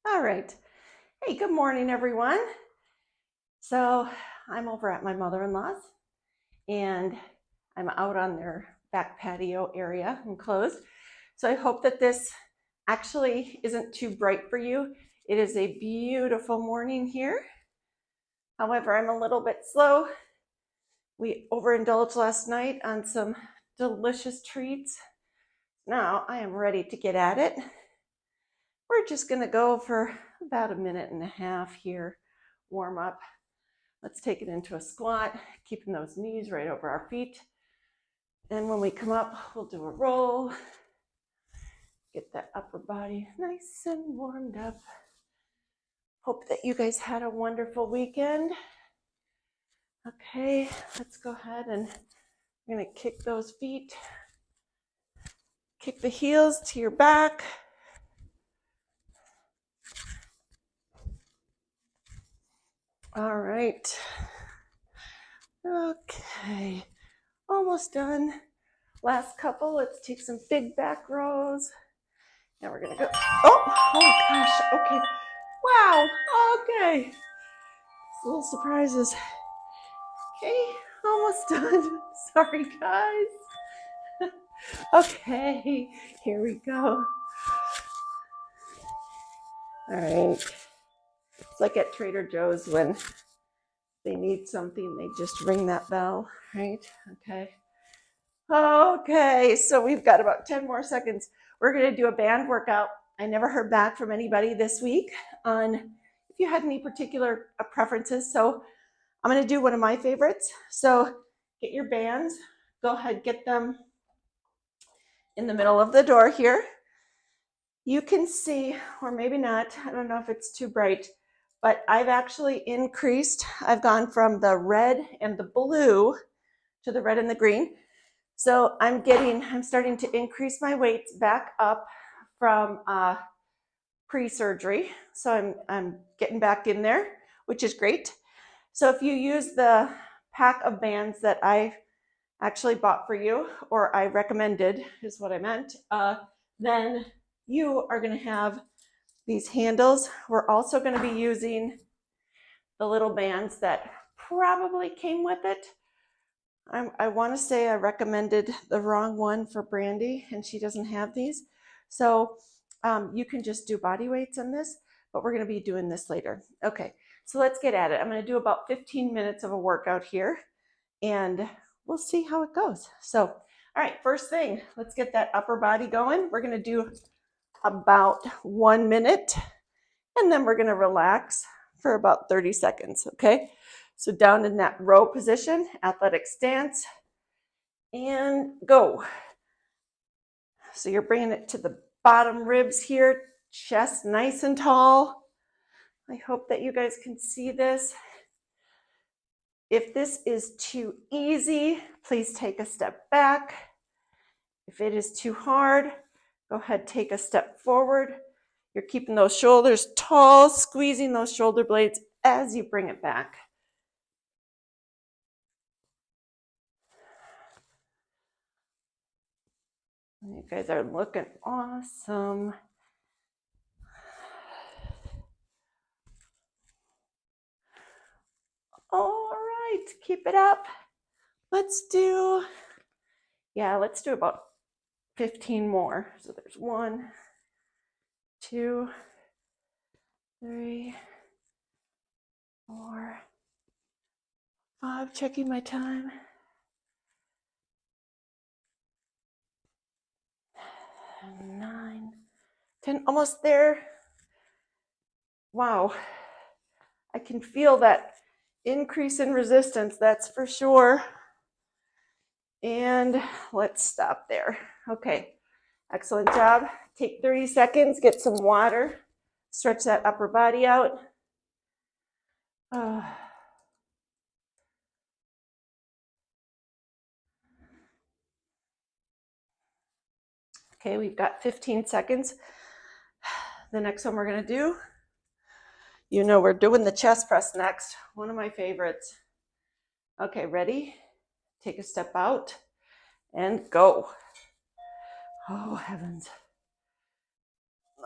All right. Hey, good morning, everyone. So I'm over at my mother-in-law's and I'm out on their back patio area enclosed. So I hope that this actually isn't too bright for you. It is a beautiful morning here. However, I'm a little bit slow. We overindulged last night on some delicious treats. Now I am ready to get at it. We're just going to go for about a minute and a half here, warm up. Let's take it into a squat, keeping those knees right over our feet. And when we come up, we'll do a roll. Get that upper body nice and warmed up. Hope that you guys had a wonderful weekend. Okay, let's go ahead and we're gonna kick those feet. Kick the heels to your back. All right. Okay, almost done. Last couple, let's take some big back rows. Now we're gonna go, oh gosh, okay. Wow, okay. Little surprises. Okay, almost done. Sorry, guys. Okay, here we go. All right. It's like at Trader Joe's when they need something, they just ring that bell, right? Okay. Okay, so we've got about 10 more seconds. We're going to do a band workout. I never heard back from anybody this week on if you had any particular preferences. So I'm going to do one of my favorites. So get your bands. Go ahead, get them in the middle of the door here. You can see, or maybe not, I don't know if it's too bright, but I've actually increased. I've gone from the red and the blue to the red and the green. So I'm starting to increase my weights back up from pre-surgery. So I'm getting back in there, which is great. So if you use the pack of bands that I actually bought for you, or I recommended is what I meant, then you are going to have these handles. We're also going to be using the little bands that probably came with it. I want to say I recommended the wrong one for Brandy, and she doesn't have these. So you can just do body weights on this, but we're going to be doing this later. Okay, so let's get at it. I'm going to do about 15 minutes of a workout here, and we'll see how it goes. So, all right, first thing, let's get that upper body going. We're going to do about 1 minute, and then we're going to relax for about 30 seconds, okay? So down in that row position, athletic stance, and go. So you're bringing it to the bottom ribs here, chest nice and tall. I hope that you guys can see this. If this is too easy, please take a step back. If it is too hard, go ahead, take a step forward. You're keeping those shoulders tall, squeezing those shoulder blades as you bring it back. You guys are looking awesome. All right, keep it up. Let's do about 15 more. So there's 1, 2, 3, 4, 5. Checking my time. 9, 10, almost there. Wow. I can feel that increase in resistance, that's for sure. And let's stop there. Okay, excellent job. Take 30 seconds, get some water, stretch that upper body out. Okay, we've got 15 seconds. The next one we're going to do, we're doing the chest press next, one of my favorites. Okay, ready? Take a step out and go. Oh, heavens.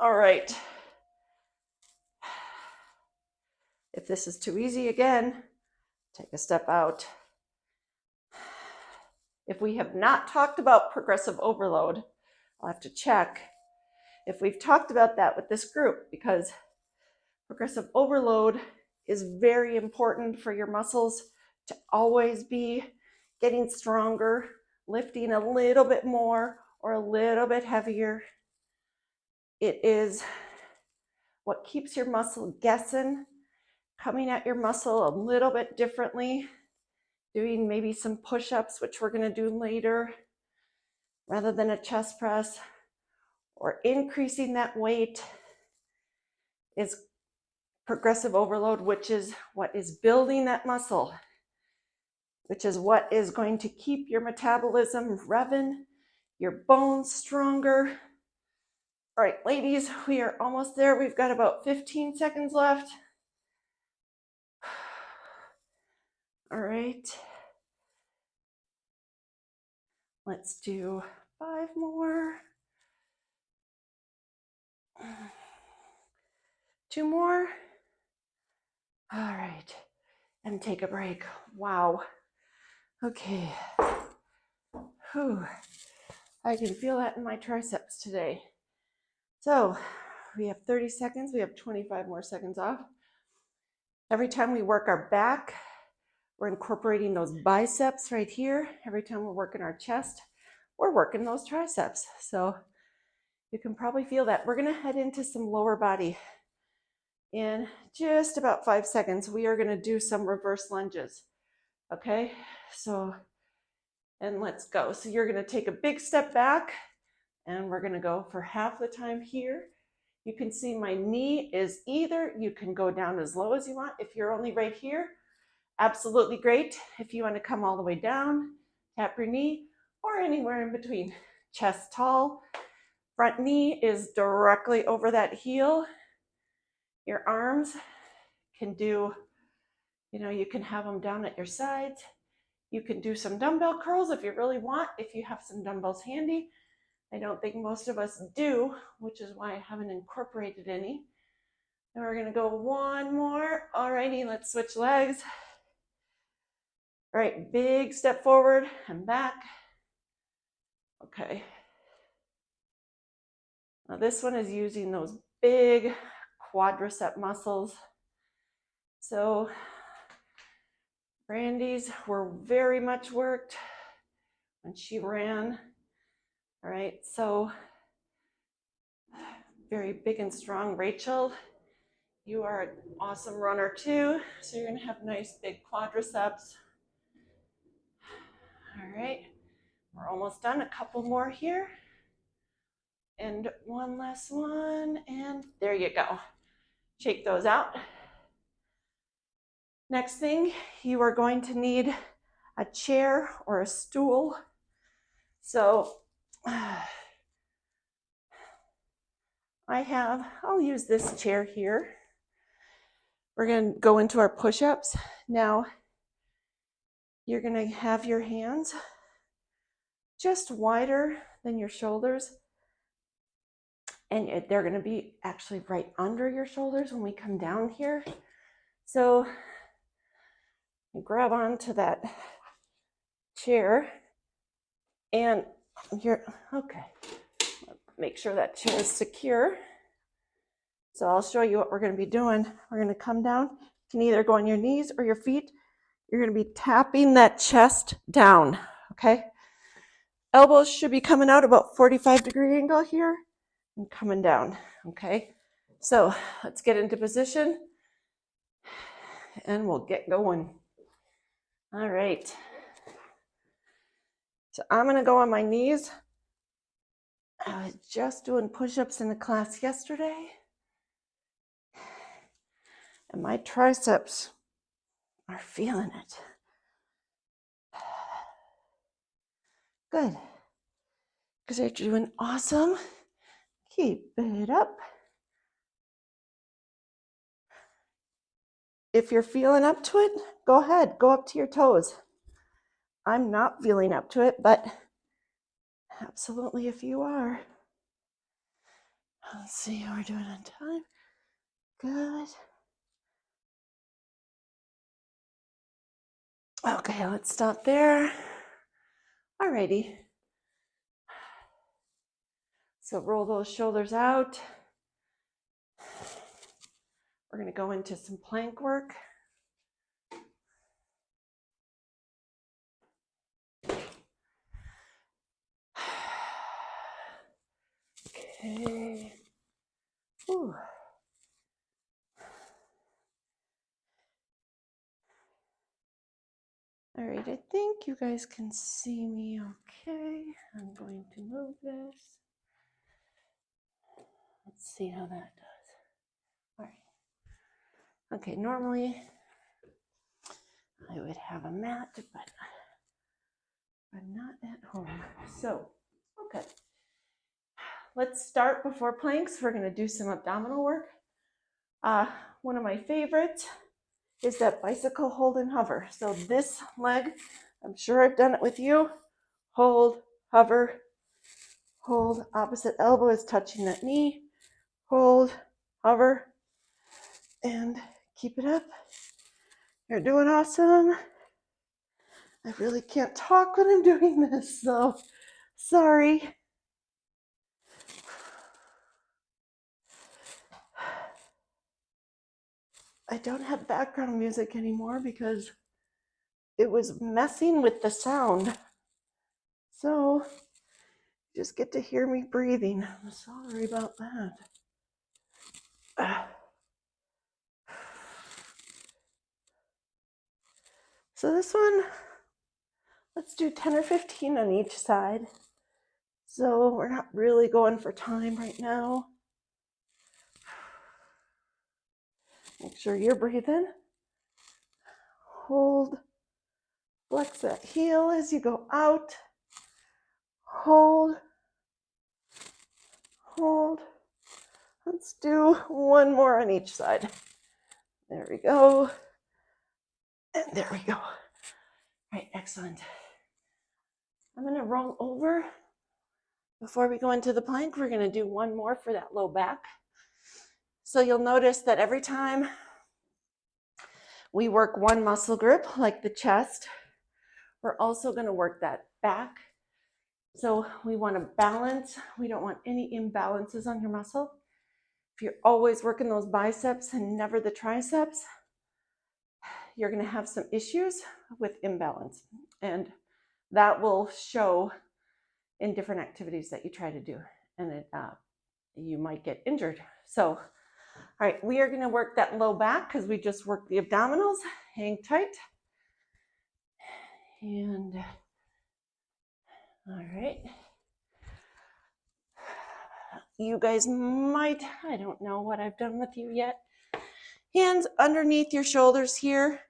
All right. If this is too easy, again, take a step out. If we have not talked about progressive overload, I'll have to check if we've talked about that with this group, because progressive overload is very important for your muscles to always be getting stronger, lifting a little bit more or a little bit heavier. It is what keeps your muscle guessing, coming at your muscle a little bit differently, doing maybe some push-ups, which we're going to do later, rather than a chest press, or increasing that weight is progressive overload, which is what is building that muscle, which is what is going to keep your metabolism revving, your bones stronger. All right, ladies, we are almost there. We've got about 15 seconds left. All right. Let's do 5 more. 2 more. All right. And take a break. Wow. Okay. Whew. I can feel that in my triceps today. So we have 30 seconds. We have 25 more seconds off. Every time we work our back, we're incorporating those biceps right here. Every time we're working our chest, we're working those triceps. So you can probably feel that. We're going to head into some lower body. In just about 5 seconds, we are going to do some reverse lunges. Okay, so, and let's go. So you're going to take a big step back, and we're going to go for half the time here. You can see my knee is either, you can go down as low as you want. If you're only right here, absolutely great. If you want to come all the way down, tap your knee, or anywhere in between. Chest tall, front knee is directly over that heel. Your arms can do, you can have them down at your sides. You can do some dumbbell curls if you really want, if you have some dumbbells handy. I don't think most of us do, which is why I haven't incorporated any. And we're going to go 1 more. Alrighty, let's switch legs. All right, big step forward and back. Okay. Now this one is using those big quadricep muscles. So Brandy's were very much worked when she ran. All right, so very big and strong. Rachel, you are an awesome runner too. So you're gonna have nice big quadriceps. All right, we're almost done. A couple more here. And one last one, and there you go. Shake those out. Next thing, you are going to need a chair or a stool. So I'll use this chair here. We're going to go into our push-ups. Now, you're going to have your hands just wider than your shoulders. And they're going to be actually right under your shoulders when we come down here. So you grab onto that chair and okay. Make sure that chair is secure. So I'll show you what we're going to be doing. We're going to come down. You can either go on your knees or your feet. You're going to be tapping that chest down, okay? Elbows should be coming out about 45-degree angle here and coming down, okay? So let's get into position and we'll get going. All right. So I'm going to go on my knees. I was just doing push-ups in the class yesterday. And my triceps are feeling it. Good. Because they're doing awesome. Keep it up. If you're feeling up to it, go ahead. Go up to your toes. I'm not feeling up to it, but absolutely if you are. Let's see how we're doing on time. Good. Okay, let's stop there. Alrighty. So roll those shoulders out. We're going to go into some plank work. Okay. Ooh. All right, I think you guys can see me okay. I'm going to move this. Let's see how that does. All right. Okay, normally I would have a mat, but I'm not at home. So, okay. Let's start before planks. We're going to do some abdominal work. One of my favorites is that bicycle hold and hover. So this leg, I'm sure I've done it with you. Hold, hover, hold, opposite elbow is touching that knee. Hold, hover, and keep it up. You're doing awesome. I really can't talk when I'm doing this, so sorry. I don't have background music anymore because it was messing with the sound. So just get to hear me breathing. I'm sorry about that. So this one, let's do 10 or 15 on each side. So we're not really going for time right now. Make sure you're breathing. Hold. Flex that heel as you go out. Hold. Hold. Let's do one more on each side. There we go. And there we go. All right, excellent. I'm going to roll over. Before we go into the plank, we're going to do one more for that low back. So you'll notice that every time we work one muscle group, like the chest, we're also going to work that back. So we want to balance. We don't want any imbalances on your muscle. If you're always working those biceps and never the triceps, you're going to have some issues with imbalance. And that will show in different activities that you try to do. And you might get injured. So, all right, we are going to work that low back because we just worked the abdominals. Hang tight. And all right. You guys might, I don't know what I've done with you yet. Hands underneath your shoulders here.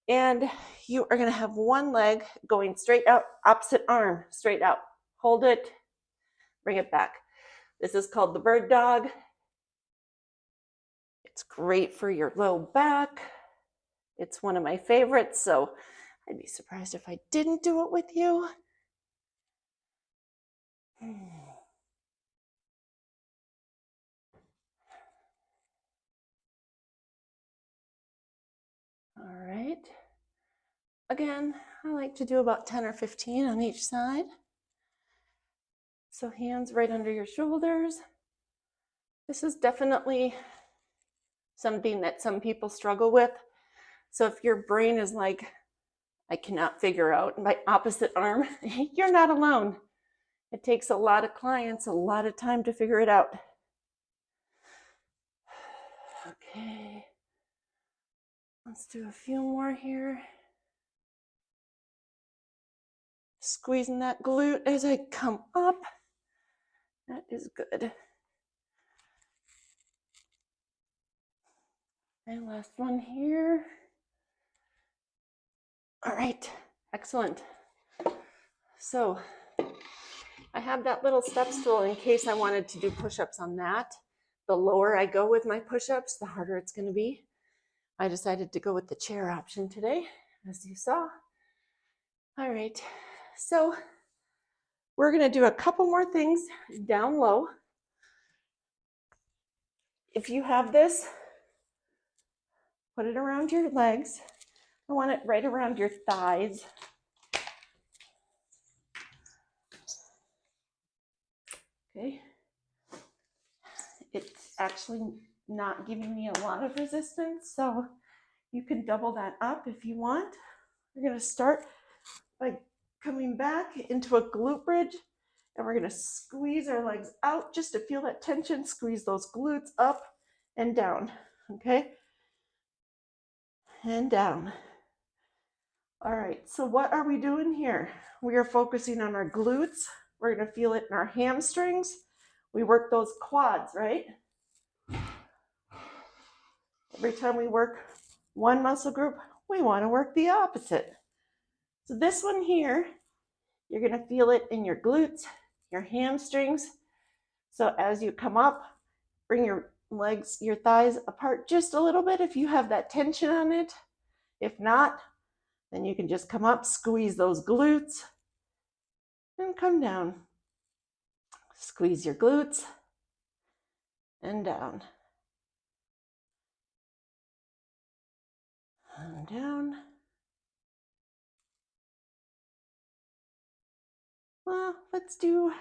And you are going to have one leg going straight out, opposite arm, straight out. Hold it, bring it back. This is called the bird dog. It's great for your low back. It's one of my favorites, so I'd be surprised if I didn't do it with you. All right. Again, I like to do about 10 or 15 on each side. So hands right under your shoulders. This is definitely something that some people struggle with. So if your brain is like, I cannot figure out my opposite arm, you're not alone. It takes a lot of clients a lot of time to figure it out. Okay. Let's do a few more here. Squeezing that glute as I come up. That is good. And last one here. All right, excellent. So I have that little step stool in case I wanted to do push-ups on that. The lower I go with my push-ups, the harder it's going to be. I decided to go with the chair option today, as you saw. All right, so we're going to do a couple more things down low. If you have this, put it around your legs. I want it right around your thighs. Okay. It's actually not giving me a lot of resistance, so you can double that up if you want. We're going to start by coming back into a glute bridge, and we're going to squeeze our legs out just to feel that tension. Squeeze those glutes up and down. Okay. And down. All right, so what are we doing here? We are focusing on our glutes. We're going to feel it in our hamstrings. We work those quads, right? Every time we work one muscle group, we want to work the opposite. So this one here, you're going to feel it in your glutes, your hamstrings. So as you come up, bring your legs, your thighs apart just a little bit if you have that tension on it. If not, then you can just come up, squeeze those glutes, and come down. Squeeze your glutes, and down. And down. Well, let's do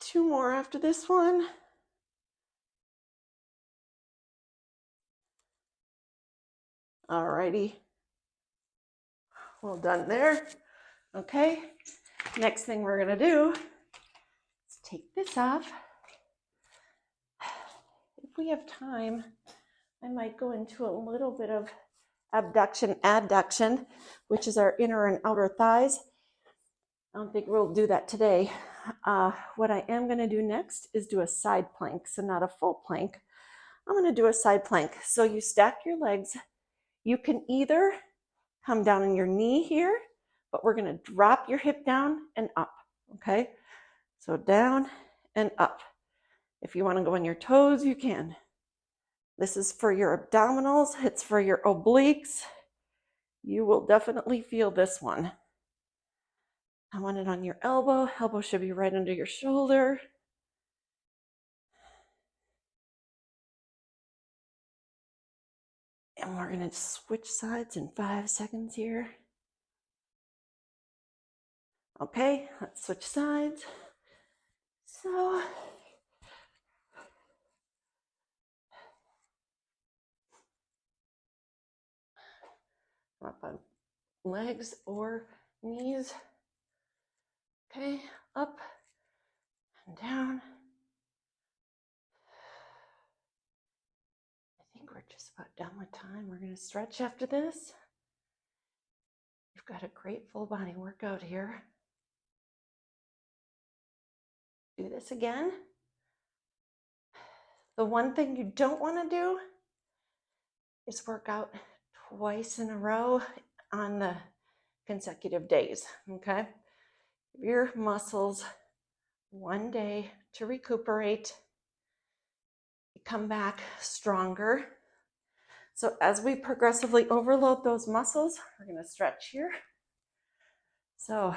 2 more after this one. Alrighty. Well done there. Okay. Next thing we're going to do is take this off. If we have time, I might go into a little bit of abduction, adduction, which is our inner and outer thighs. I don't think we'll do that today. What I am going to do next is do a side plank, so not a full plank. I'm going to do a side plank. So you stack your legs. You can either come down on your knee here, but we're going to drop your hip down and up, okay? So down and up. If you want to go on your toes, you can. This is for your abdominals. It's for your obliques. You will definitely feel this one. I want it on your elbow. Elbow should be right under your shoulder. And we're going to switch sides in 5 seconds here. Okay, let's switch sides. So, up on legs or knees. Okay, up and down. I think we're just about done with time. We're going to stretch after this. We've got a great full body workout here. Do this again. The one thing you don't want to do is work out twice in a row on the consecutive days, okay? Give your muscles 1 day to recuperate, come back stronger. So as we progressively overload those muscles, we're going to stretch here. So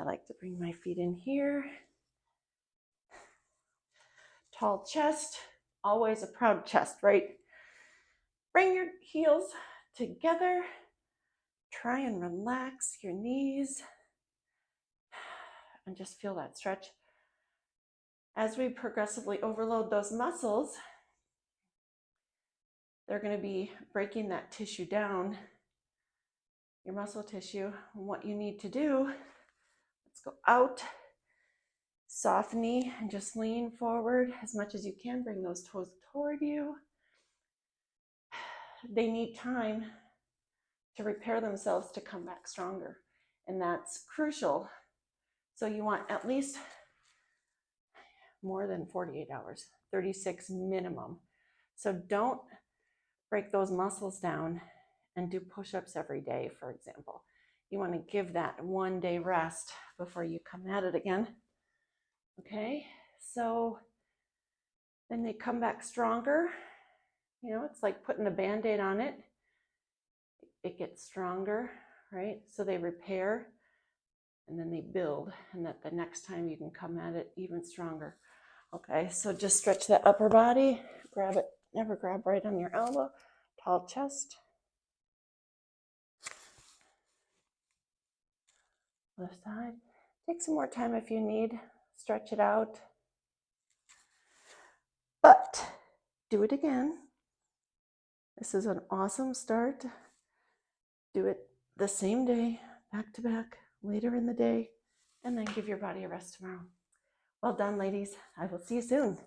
I like to bring my feet in here. Tall chest, always a proud chest, right? Bring your heels together. Try and relax your knees and just feel that stretch. As we progressively overload those muscles, they're going to be breaking that tissue down, your muscle tissue. And what you need to do, let's go out, soft knee, and just lean forward as much as you can. Bring those toes toward you. They need time to repair themselves to come back stronger, and that's crucial. So you want at least more than 48 hours, 36 minimum. So don't break those muscles down and do push-ups every day, for example. You want to give that 1 day rest before you come at it again. Okay, so then they come back stronger. You know, it's like putting a Band-Aid on it. It gets stronger, right? So they repair and then they build, and that the next time you can come at it even stronger. Okay, so just stretch that upper body, grab it, never grab right on your elbow, tall chest. Other side. Take some more time if you need. Stretch it out. But do it again. This is an awesome start. Do it the same day, back to back, later in the day, and then give your body a rest tomorrow. Well done, ladies. I will see you soon.